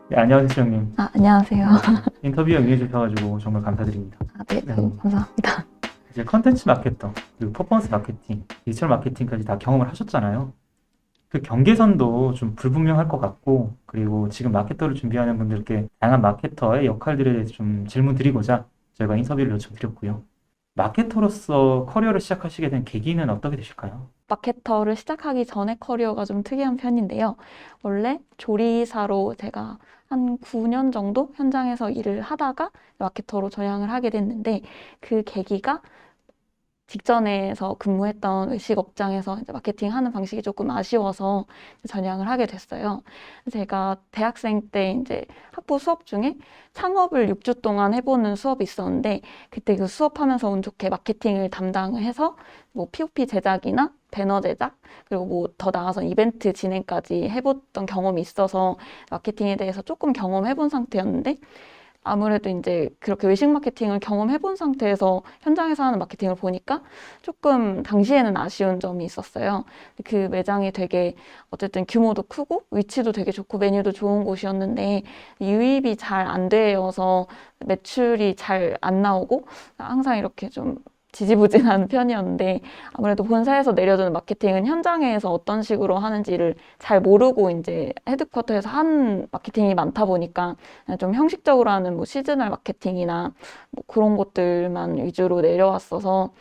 네, 안녕하세요, 시장님. 안녕하세요. 인터뷰에 응해주셔가지고 정말 감사드립니다. 네, 네, 저도 감사합니다. 이제 컨텐츠 마케터, 그리고 퍼포먼스 마케팅, 디지털 마케팅까지 다 경험을 하셨잖아요. 그 경계선도 좀 불분명할 것 같고, 그리고 지금 마케터를 준비하는 분들께 다양한 마케터의 역할들에 대해서 좀 질문 드리고자 저희가 인터뷰를 요청드렸고요. 마케터로서 커리어를 시작하시게 된 계기는 어떻게 되실까요? 마케터를 시작하기 전에 커리어가 좀 특이한 편인데요. 원래 조리사로 제가 한 9년 정도 현장에서 일을 하다가 마케터로 전향을 하게 됐는데 그 계기가 직전에서 근무했던 외식 업장에서 이제 마케팅 하는 방식이 조금 아쉬워서 전향을 하게 됐어요. 제가 대학생 때 이제 학부 수업 중에 창업을 6주 동안 해보는 수업이 있었는데 그때 그 수업하면서 운 좋게 마케팅을 담당해서 뭐 POP 제작이나 배너 제작 그리고 뭐 더 나아서 이벤트 진행까지 해봤던 경험이 있어서 마케팅에 대해서 조금 경험해본 상태였는데 아무래도 이제 그렇게 외식 마케팅을 경험해본 상태에서 현장에서 하는 마케팅을 보니까 조금 당시에는 아쉬운 점이 있었어요. 그 매장이 되게 어쨌든 규모도 크고 위치도 되게 좋고 메뉴도 좋은 곳이었는데 유입이 잘 안 되어서 매출이 잘 안 나오고 항상 이렇게 좀 지지부진한 편이었는데 아무래도 본사에서 내려주는 마케팅은 현장에서 어떤 식으로 하는지를 잘 모르고 이제 헤드쿼터에서 한 마케팅이 많다 보니까 좀 형식적으로 하는 뭐 시즈널 마케팅이나 뭐 그런 것들만 위주로 내려왔어서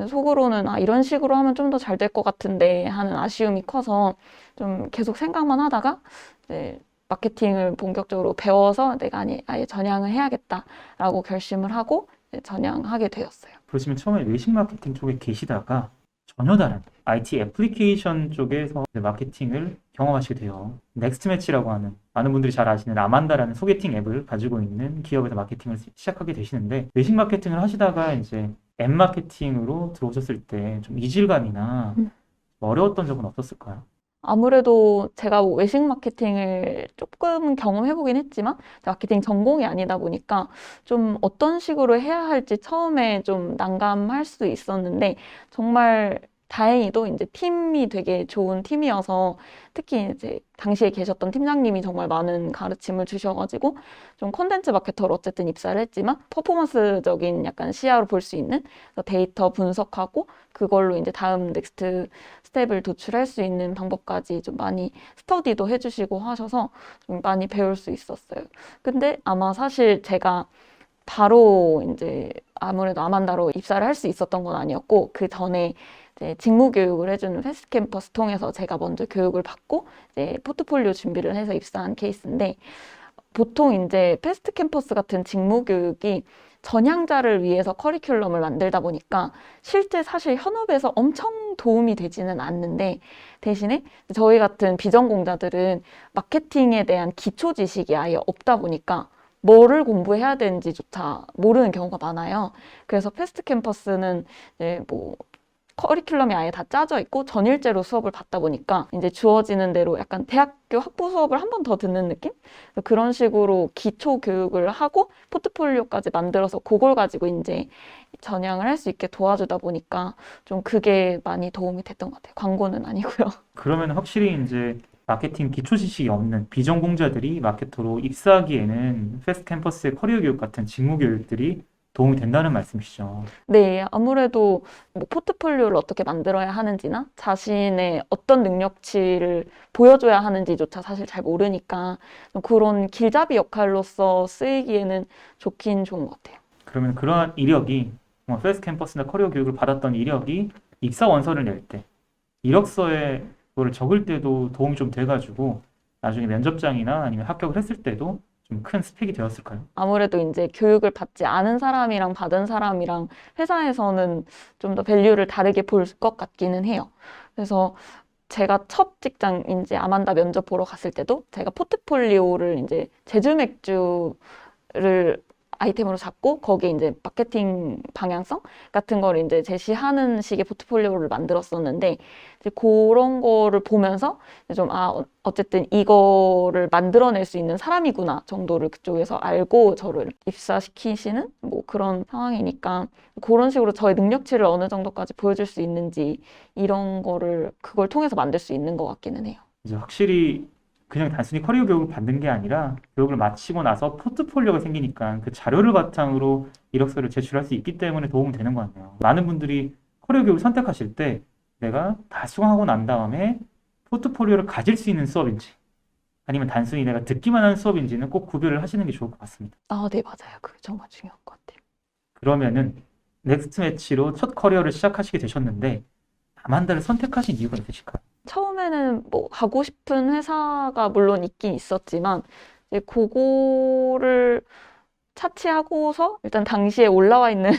속으로는 이런 식으로 하면 좀 더 잘 될 것 같은데 하는 아쉬움이 커서 좀 계속 생각만 하다가 이제 마케팅을 본격적으로 배워서 내가 아예 전향을 해야겠다라고 결심을 하고 이제 전향하게 되었어요. 그러시면 처음에 외식 마케팅 쪽에 계시다가 전혀 다른 IT 애플리케이션 쪽에서 이제 마케팅을 경험하시게 돼요. 넥스트 매치라고 하는 많은 분들이 잘 아시는 아만다라는 소개팅 앱을 가지고 있는 기업에서 마케팅을 시작하게 되시는데 외식 마케팅을 하시다가 이제 앱 마케팅으로 들어오셨을 때 좀 이질감이나 어려웠던 적은 없었을까요? 아무래도 제가 뭐 외식 마케팅을 조금 경험해보긴 했지만 마케팅 전공이 아니다 보니까 좀 어떤 식으로 해야 할지 처음에 좀 난감할 수도 있었는데 정말 다행히도 이제 팀이 되게 좋은 팀이어서 특히 이제 당시에 계셨던 팀장님이 정말 많은 가르침을 주셔가지고 좀 콘텐츠 마케터로 어쨌든 입사를 했지만 퍼포먼스적인 약간 시야로 볼 수 있는 데이터 분석하고 그걸로 이제 다음 넥스트 스텝을 도출할 수 있는 방법까지 좀 많이 스터디도 해주시고 하셔서 좀 많이 배울 수 있었어요. 근데 아마 사실 제가 바로 이제 아무래도 아만다로 입사를 할 수 있었던 건 아니었고 그 전에 이제 직무 교육을 해주는 패스트 캠퍼스 통해서 제가 먼저 교육을 받고 이제 포트폴리오 준비를 해서 입사한 케이스인데 보통 이제 패스트 캠퍼스 같은 직무 교육이 전향자를 위해서 커리큘럼을 만들다 보니까 실제 사실 현업에서 엄청 도움이 되지는 않는데 대신에 저희 같은 비전공자들은 마케팅에 대한 기초 지식이 아예 없다 보니까 뭐를 공부해야 되는지조차 모르는 경우가 많아요. 그래서 패스트 캠퍼스는 이제 뭐 커리큘럼이 아예 다 짜져 있고 전일제로 수업을 받다 보니까 이제 주어지는 대로 약간 대학교 학부 수업을 한 번 더 듣는 느낌? 그런 식으로 기초 교육을 하고 포트폴리오까지 만들어서 그걸 가지고 이제 전향을 할 수 있게 도와주다 보니까 좀 그게 많이 도움이 됐던 것 같아요. 광고는 아니고요. 그러면 확실히 이제 마케팅 기초 지식이 없는 비전공자들이 마케터로 입사하기에는 패스트 캠퍼스의 커리어 교육 같은 직무 교육들이 도움이 된다는 말씀이시죠. 네, 아무래도 뭐 포트폴리오를 어떻게 만들어야 하는지나 자신의 어떤 능력치를 보여줘야 하는지조차 사실 잘 모르니까 좀 그런 길잡이 역할로서 쓰이기에는 좋긴 좋은 것 같아요. 그러면 그러한 이력이 패스트 캠퍼스나 커리어 교육을 받았던 이력이 입사 원서를 낼 때, 이력서에 그거를 적을 때도 도움이 좀 돼가지고 나중에 면접장이나 아니면 합격을 했을 때도 좀 큰 스펙이 되었을까요? 아무래도 이제 교육을 받지 않은 사람이랑 받은 사람이랑 회사에서는 좀 더 밸류를 다르게 볼 것 같기는 해요. 그래서 제가 첫 직장 이제 아만다 면접 보러 갔을 때도 제가 포트폴리오를 이제 제주 맥주를 아이템으로 잡고 거기에 이제 마케팅 방향성 같은 걸 이제 제시하는 식의 포트폴리오를 만들었었는데 이제 그런 거를 보면서 좀 어쨌든 이거를 만들어낼 수 있는 사람이구나 정도를 그쪽에서 알고 저를 입사시키시는 뭐 그런 상황이니까 그런 식으로 저의 능력치를 어느 정도까지 보여줄 수 있는지 이런 거를 그걸 통해서 만들 수 있는 것 같기는 해요. 이제 확실히 그냥 단순히 커리어 교육을 받는 게 아니라 교육을 마치고 나서 포트폴리오가 생기니까 그 자료를 바탕으로 이력서를 제출할 수 있기 때문에 도움이 되는 것 같네요. 많은 분들이 커리어 교육을 선택하실 때 내가 다 수강하고 난 다음에 포트폴리오를 가질 수 있는 수업인지 아니면 단순히 내가 듣기만 하는 수업인지는 꼭 구별을 하시는 게 좋을 것 같습니다. 아, 네, 맞아요. 그게 정말 중요한 것 같아요. 그러면은 넥스트 매치로 첫 커리어를 시작하시게 되셨는데 아만다를 선택하신 이유가 있으실까요? 처음에는 뭐 가고 싶은 회사가 물론 있긴 있었지만 이제 그거를 차치하고서 일단 당시에 올라와 있는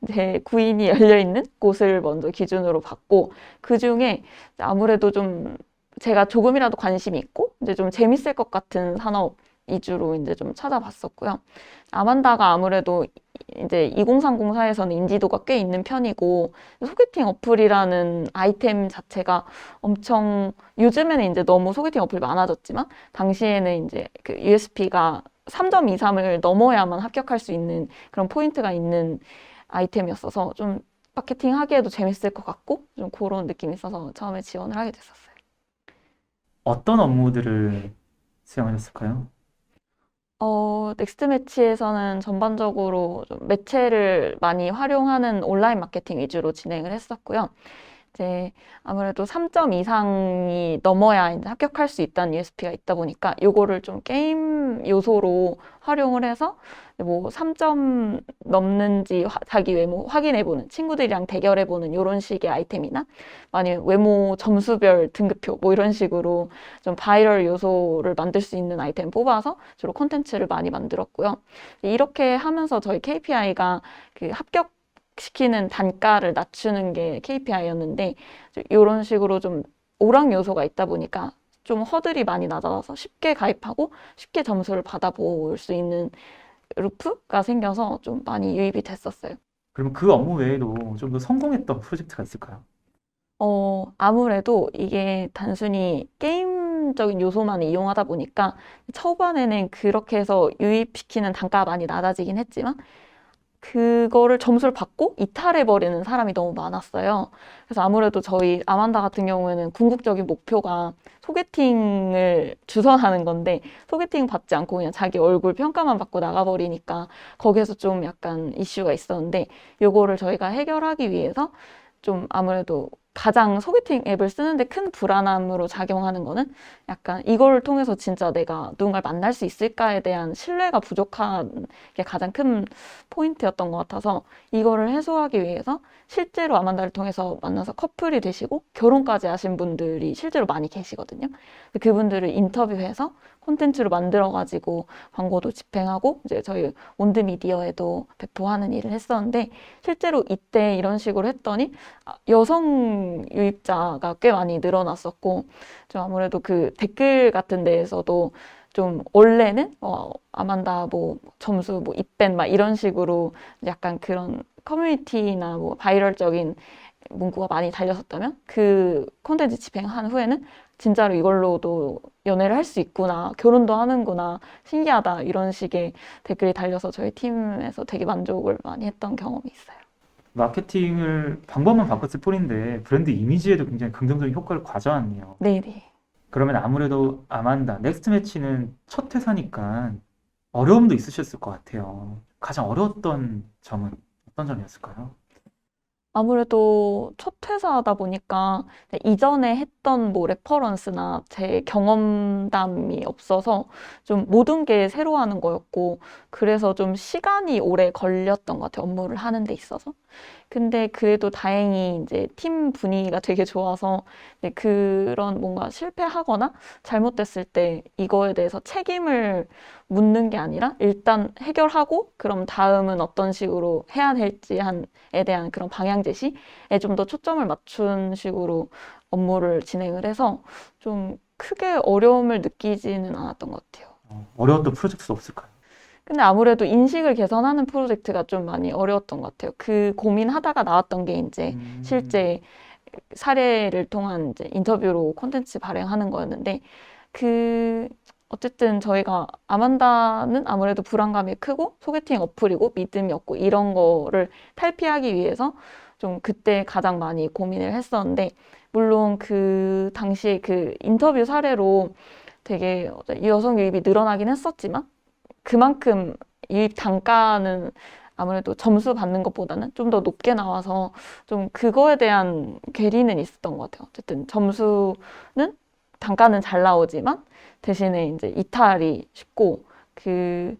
이제 구인이 열려 있는 곳을 먼저 기준으로 봤고 그중에 아무래도 좀 제가 조금이라도 관심이 있고 이제 좀 재밌을 것 같은 산업 위주로 이제 좀 찾아봤었고요. 아만다가 아무래도 이제 2030사에서는 인지도가 꽤 있는 편이고 소개팅 어플이라는 아이템 자체가 엄청 요즘에는 이제 너무 소개팅 어플이 많아졌지만 당시에는 이제 그 USP가 3.23을 넘어야만 합격할 수 있는 그런 포인트가 있는 아이템이었어서 좀 마케팅 하기에도 재밌을 것 같고 좀 그런 느낌이 있어서 처음에 지원을 하게 됐었어요. 어떤 업무들을 수행하셨을까요? 넥스트 매치에서는 전반적으로 좀 매체를 많이 활용하는 온라인 마케팅 위주로 진행을 했었고요. 이제 아무래도 3점 이상이 넘어야 이제 합격할 수 있다는 USP가 있다 보니까 요거를 좀 게임 요소로 활용을 해서 뭐 3점 넘는지 자기 외모 확인해보는 친구들이랑 대결해보는 이런 식의 아이템이나 아니면 외모 점수별 등급표 뭐 이런 식으로 좀 바이럴 요소를 만들 수 있는 아이템 뽑아서 주로 콘텐츠를 많이 만들었고요. 이렇게 하면서 저희 KPI가 그 합격 시키는 단가를 낮추는 게 KPI였는데 이런 식으로 좀 오락 요소가 있다 보니까 좀 허들이 많이 낮아서 쉽게 가입하고 쉽게 점수를 받아볼 수 있는 루프가 생겨서 좀 많이 유입이 됐었어요. 그러면 그 업무 외에도 좀 더 성공했던 프로젝트가 있을까요? 아무래도 이게 단순히 게임적인 요소만 이용하다 보니까 초반에는 그렇게 해서 유입시키는 단가가 많이 낮아지긴 했지만 그거를 점수를 받고 이탈해버리는 사람이 너무 많았어요. 그래서 아무래도 저희 아만다 같은 경우에는 궁극적인 목표가 소개팅을 주선하는 건데 소개팅 받지 않고 그냥 자기 얼굴 평가만 받고 나가버리니까 거기에서 좀 약간 이슈가 있었는데 요거를 저희가 해결하기 위해서 좀 아무래도 가장 소개팅 앱을 쓰는데 큰 불안함으로 작용하는 거는 약간 이걸 통해서 진짜 내가 누군가를 만날 수 있을까에 대한 신뢰가 부족한 게 가장 큰 포인트였던 것 같아서 이거를 해소하기 위해서 실제로 아만다를 통해서 만나서 커플이 되시고 결혼까지 하신 분들이 실제로 많이 계시거든요. 그분들을 인터뷰해서 콘텐츠로 만들어가지고 광고도 집행하고 이제 저희 온드미디어에도 배포하는 일을 했었는데 실제로 이때 이런 식으로 했더니 여성 유입자가 꽤 많이 늘어났었고 좀 아무래도 그 댓글 같은 데에서도 좀 원래는 아만다 뭐 점수 뭐 입밴 막 이런 식으로 약간 그런 커뮤니티나 뭐 바이럴적인 문구가 많이 달렸었다면 그 콘텐츠 집행한 후에는 진짜로 이걸로도 연애를 할 수 있구나, 결혼도 하는구나, 신기하다 이런 식의 댓글이 달려서 저희 팀에서 되게 만족을 많이 했던 경험이 있어요. 마케팅을 방법만 바꿨을 뿐인데 브랜드 이미지에도 굉장히 긍정적인 효과를 가져왔네요. 네네. 그러면 아무래도 아만다, 넥스트 매치는 첫 회사니까 어려움도 있으셨을 것 같아요. 가장 어려웠던 점은 어떤 점이었을까요? 아무래도 첫 회사다 보니까 이전에 했던 뭐 레퍼런스나 제 경험담이 없어서 좀 모든 게 새로 하는 거였고 그래서 좀 시간이 오래 걸렸던 것 같아요. 업무를 하는 데 있어서. 근데 그래도 다행히 이제 팀 분위기가 되게 좋아서 이제 그런 뭔가 실패하거나 잘못됐을 때 이거에 대해서 책임을 묻는 게 아니라 일단 해결하고 그럼 다음은 어떤 식으로 해야 될지에 대한 그런 방향 제시에 좀 더 초점을 맞춘 식으로 업무를 진행을 해서 좀 크게 어려움을 느끼지는 않았던 것 같아요. 어려웠던 프로젝트도 없을까요? 근데 아무래도 인식을 개선하는 프로젝트가 좀 많이 어려웠던 것 같아요. 그 고민하다가 나왔던 게 이제 실제 사례를 통한 이제 인터뷰로 콘텐츠 발행하는 거였는데 그 어쨌든 저희가 아만다는 아무래도 불안감이 크고 소개팅 어플이고 믿음이 없고 이런 거를 탈피하기 위해서 좀 그때 가장 많이 고민을 했었는데 물론 그 당시에 그 인터뷰 사례로 되게 여성 유입이 늘어나긴 했었지만 그만큼 유입 단가는 아무래도 점수 받는 것보다는 좀 더 높게 나와서 좀 그거에 대한 괴리는 있었던 것 같아요. 어쨌든 점수는 단가는 잘 나오지만 대신에 이제 이탈이 쉽고 그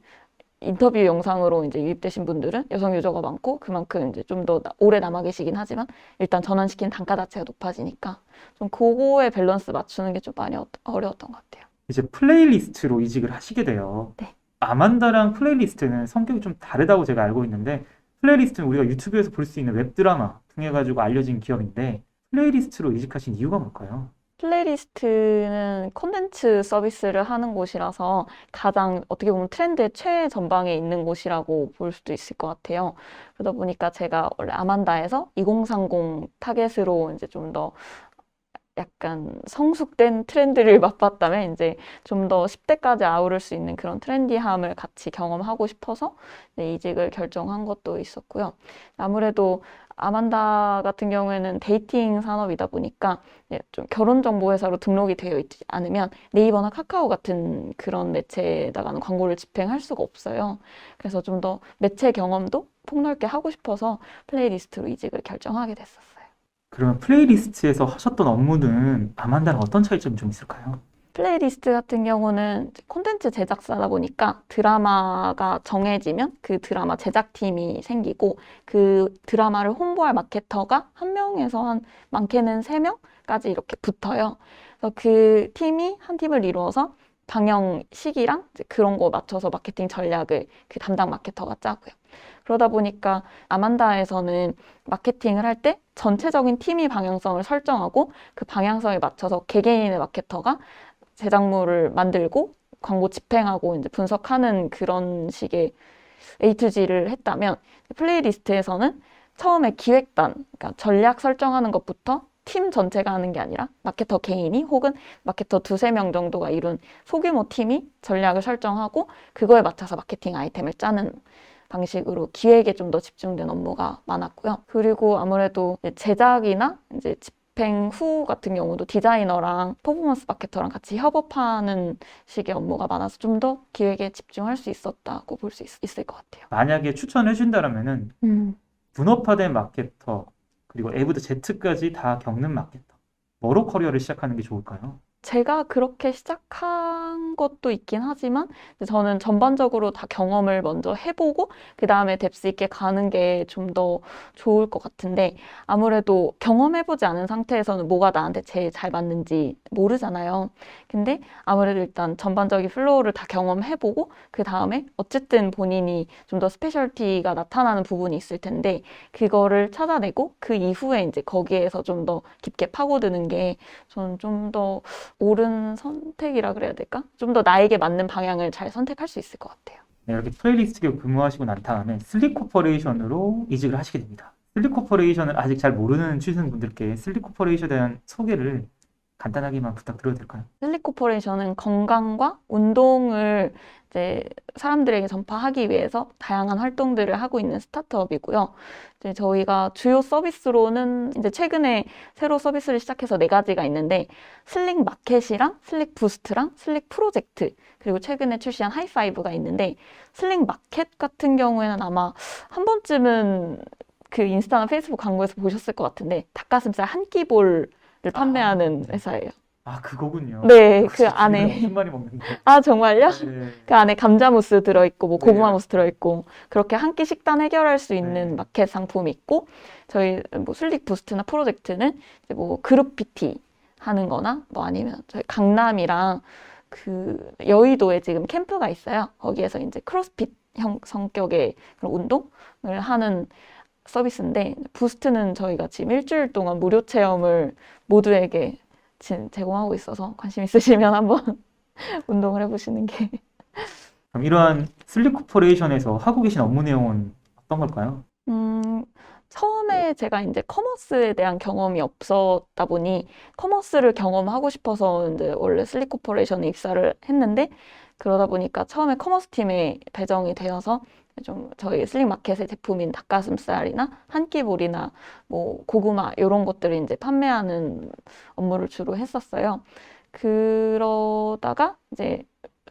인터뷰 영상으로 이제 유입되신 분들은 여성 유저가 많고 그만큼 이제 좀 더 오래 남아 계시긴 하지만 일단 전환시킨 단가 자체가 높아지니까 좀 그거의 밸런스 맞추는 게 좀 많이 어려웠던 것 같아요. 이제 플레이리스트로 이직을 하시게 돼요. 네. 아만다랑 플레이리스트는 성격이 좀 다르다고 제가 알고 있는데, 플레이리스트는 우리가 유튜브에서 볼 수 있는 웹드라마 통해 가지고 알려진 기업인데, 플레이리스트로 이직하신 이유가 뭘까요? 플레이리스트는 콘텐츠 서비스를 하는 곳이라서 가장 어떻게 보면 트렌드의 최전방에 있는 곳이라고 볼 수도 있을 것 같아요. 그러다 보니까 제가 원래 아만다에서 2030 타겟으로 이제 좀 더 약간 성숙된 트렌드를 맛봤다면 이제 좀 더 10대까지 아우를 수 있는 그런 트렌디함을 같이 경험하고 싶어서 이직을 결정한 것도 있었고요. 아무래도 아만다 같은 경우에는 데이팅 산업이다 보니까 좀 결혼정보회사로 등록이 되어 있지 않으면 네이버나 카카오 같은 그런 매체에다가는 광고를 집행할 수가 없어요. 그래서 좀 더 매체 경험도 폭넓게 하고 싶어서 플레이리스트로 이직을 결정하게 됐었어요. 그러면 플레이리스트에서 하셨던 업무는 아만다랑 어떤 차이점이 좀 있을까요? 플레이리스트 같은 경우는 콘텐츠 제작사다 보니까 드라마가 정해지면 그 드라마 제작팀이 생기고 그 드라마를 홍보할 마케터가 한 명에서 한 많게는 3명까지 이렇게 붙어요. 그래서 그 팀이 한 팀을 이루어서 방영 시기랑 이제 그런 거 맞춰서 마케팅 전략을 그 담당 마케터가 짜고요. 그러다 보니까 아만다에서는 마케팅을 할 때 전체적인 팀이 방향성을 설정하고 그 방향성에 맞춰서 개개인의 마케터가 제작물을 만들고 광고 집행하고 이제 분석하는 그런 식의 A to G를 했다면 플레이리스트에서는 처음에 기획단, 그러니까 전략 설정하는 것부터 팀 전체가 하는 게 아니라 마케터 개인이 혹은 마케터 2~3명 정도가 이룬 소규모 팀이 전략을 설정하고 그거에 맞춰서 마케팅 아이템을 짜는 방식으로 기획에 좀 더 집중된 업무가 많았고요. 그리고 아무래도 제작이나 이제 집행 후 같은 경우도 디자이너랑 퍼포먼스 마케터랑 같이 협업하는 식의 업무가 많아서 좀 더 기획에 집중할 수 있었다고 볼 수 있을 것 같아요. 만약에 추천해 준다면은 분업화된 마케터, 그리고 에부터 Z까지 다 겪는 마케터, 뭐로 커리어를 시작하는 게 좋을까요? 제가 그렇게 시작한 것도 있긴 하지만 저는 전반적으로 다 경험을 먼저 해보고 그 다음에 뎁스 있게 가는 게 좀 더 좋을 것 같은데 아무래도 경험해보지 않은 상태에서는 뭐가 나한테 제일 잘 맞는지 모르잖아요. 근데 아무래도 일단 전반적인 플로우를 다 경험해보고 그 다음에 어쨌든 본인이 좀 더 스페셜티가 나타나는 부분이 있을 텐데 그거를 찾아내고 그 이후에 이제 거기에서 좀 더 깊게 파고드는 게 저는 좀 더 옳은 선택이라 그래야 될까? 좀 더 나에게 맞는 방향을 잘 선택할 수 있을 것 같아요. 네, 이렇게 플레이리스트에 근무하시고 난 다음에 슬립코퍼레이션으로 이직을 하시게 됩니다. 슬립코퍼레이션을 아직 잘 모르는 취준분들께 슬립코퍼레이션에 대한 소개를 간단하게만 부탁드려도 될까요? 슬립 코퍼레이션은 건강과 운동을 이제 사람들에게 전파하기 위해서 다양한 활동들을 하고 있는 스타트업이고요. 이제 저희가 주요 서비스로는 이제 최근에 새로 서비스를 시작해서 4가지가 있는데 슬릭 마켓이랑 슬릭 부스트랑 슬릭 프로젝트 그리고 최근에 출시한 하이파이브가 있는데 슬릭 마켓 같은 경우에는 아마 한 번쯤은 그 인스타나 페이스북 광고에서 보셨을 것 같은데 닭가슴살 한 끼볼을 판매하는 회사예요. 아, 그거군요. 네, 그 진짜 안에. 엄청 많이 먹는데. 아, 정말요? 네. 그 안에 감자 무스 들어있고, 뭐, 네. 고구마 무스 들어있고, 그렇게 한 끼 식단 해결할 수 있는 네. 마켓 상품이 있고, 저희 뭐 슬릭 부스트나 프로젝트는 이제 뭐 그룹 PT 하는 거나, 뭐 아니면 저희 강남이랑 그 여의도에 지금 캠프가 있어요. 거기에서 이제 크로스핏 형 성격의 그런 운동을 하는 서비스인데, 부스트는 저희가 지금 일주일 동안 무료 체험을 모두에게 제공하고 있어서 관심 있으시면 한번 운동을 해보시는 게. 그럼 이러한 슬립코퍼레이션에서 하고 계신 업무 내용은 어떤 걸까요? 처음에 제가 이제 커머스에 대한 경험이 없었다 보니 커머스를 경험하고 싶어서 이제 원래 슬립 코퍼레이션에 입사를 했는데 그러다 보니까 처음에 커머스 팀에 배정이 되어서 좀 저희 슬릭 마켓의 제품인 닭가슴살이나 한끼볼이나 뭐 고구마 이런 것들을 이제 판매하는 업무를 주로 했었어요. 그러다가 이제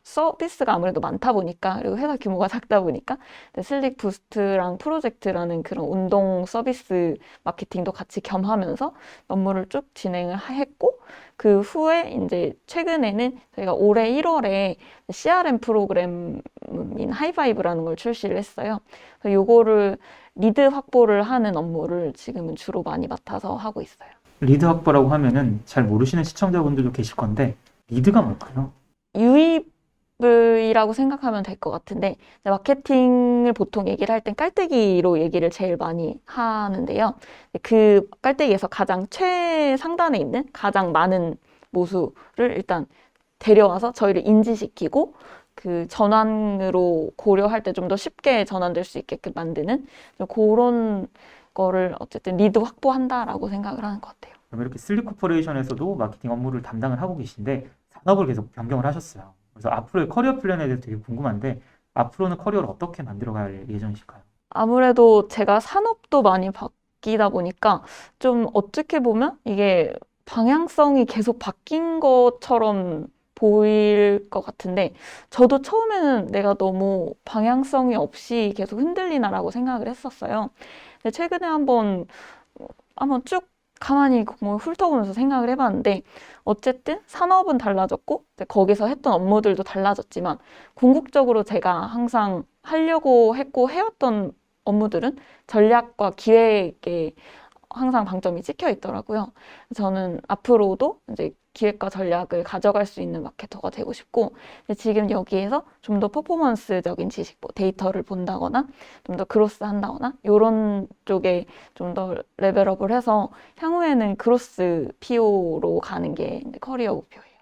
서비스가 아무래도 많다 보니까, 그리고 회사 규모가 작다 보니까 슬릭 부스트랑 프로젝트라는 그런 운동 서비스 마케팅도 같이 겸하면서 업무를 쭉 진행을 했고, 그 후에 이제 최근에는 저희가 올해 1월에 CRM 프로그램인 하이바이브라는 걸 출시를 했어요. 그래서 요거를 리드 확보를 하는 업무를 지금은 주로 많이 맡아서 하고 있어요. 리드 확보라고 하면은 잘 모르시는 시청자분들도 계실 건데 리드가 뭘까요? UEV라고 생각하면 될 것 같은데, 이제 마케팅을 보통 얘기를 할 땐 깔때기로 얘기를 제일 많이 하는데요. 그 깔때기에서 가장 최상단에 있는 가장 많은 모수를 일단 데려와서 저희를 인지시키고, 그 전환으로 고려할 때 좀 더 쉽게 전환될 수 있게끔 만드는 그런 거를 어쨌든 리드 확보한다라고 생각을 하는 것 같아요. 그럼 이렇게 슬립 코퍼레이션에서도 마케팅 업무를 담당을 하고 계신데 산업을 계속 변경을 하셨어요. 그래서 앞으로의 커리어 플랜에 대해서 되게 궁금한데 앞으로는 커리어를 어떻게 만들어갈 예정이실까요? 아무래도 제가 산업도 많이 바뀌다 보니까 좀 어떻게 보면 이게 방향성이 계속 바뀐 것처럼 보일 것 같은데, 저도 처음에는 내가 너무 방향성이 없이 계속 흔들리나라고 생각을 했었어요. 근데 최근에 한번 쭉 가만히 뭐 훑어보면서 생각을 해봤는데, 어쨌든 산업은 달라졌고 이제 거기서 했던 업무들도 달라졌지만 궁극적으로 제가 항상 하려고 했고 해왔던 업무들은 전략과 기획에 항상 방점이 찍혀 있더라고요. 저는 앞으로도 이제 기획과 전략을 가져갈 수 있는 마케터가 되고 싶고, 근데 지금 여기에서 좀 더 퍼포먼스적인 지식, 뭐 데이터를 본다거나 좀 더 그로스 한다거나 이런 쪽에 좀 더 레벨업을 해서 향후에는 그로스 PO로 가는 게 이제 커리어 목표예요.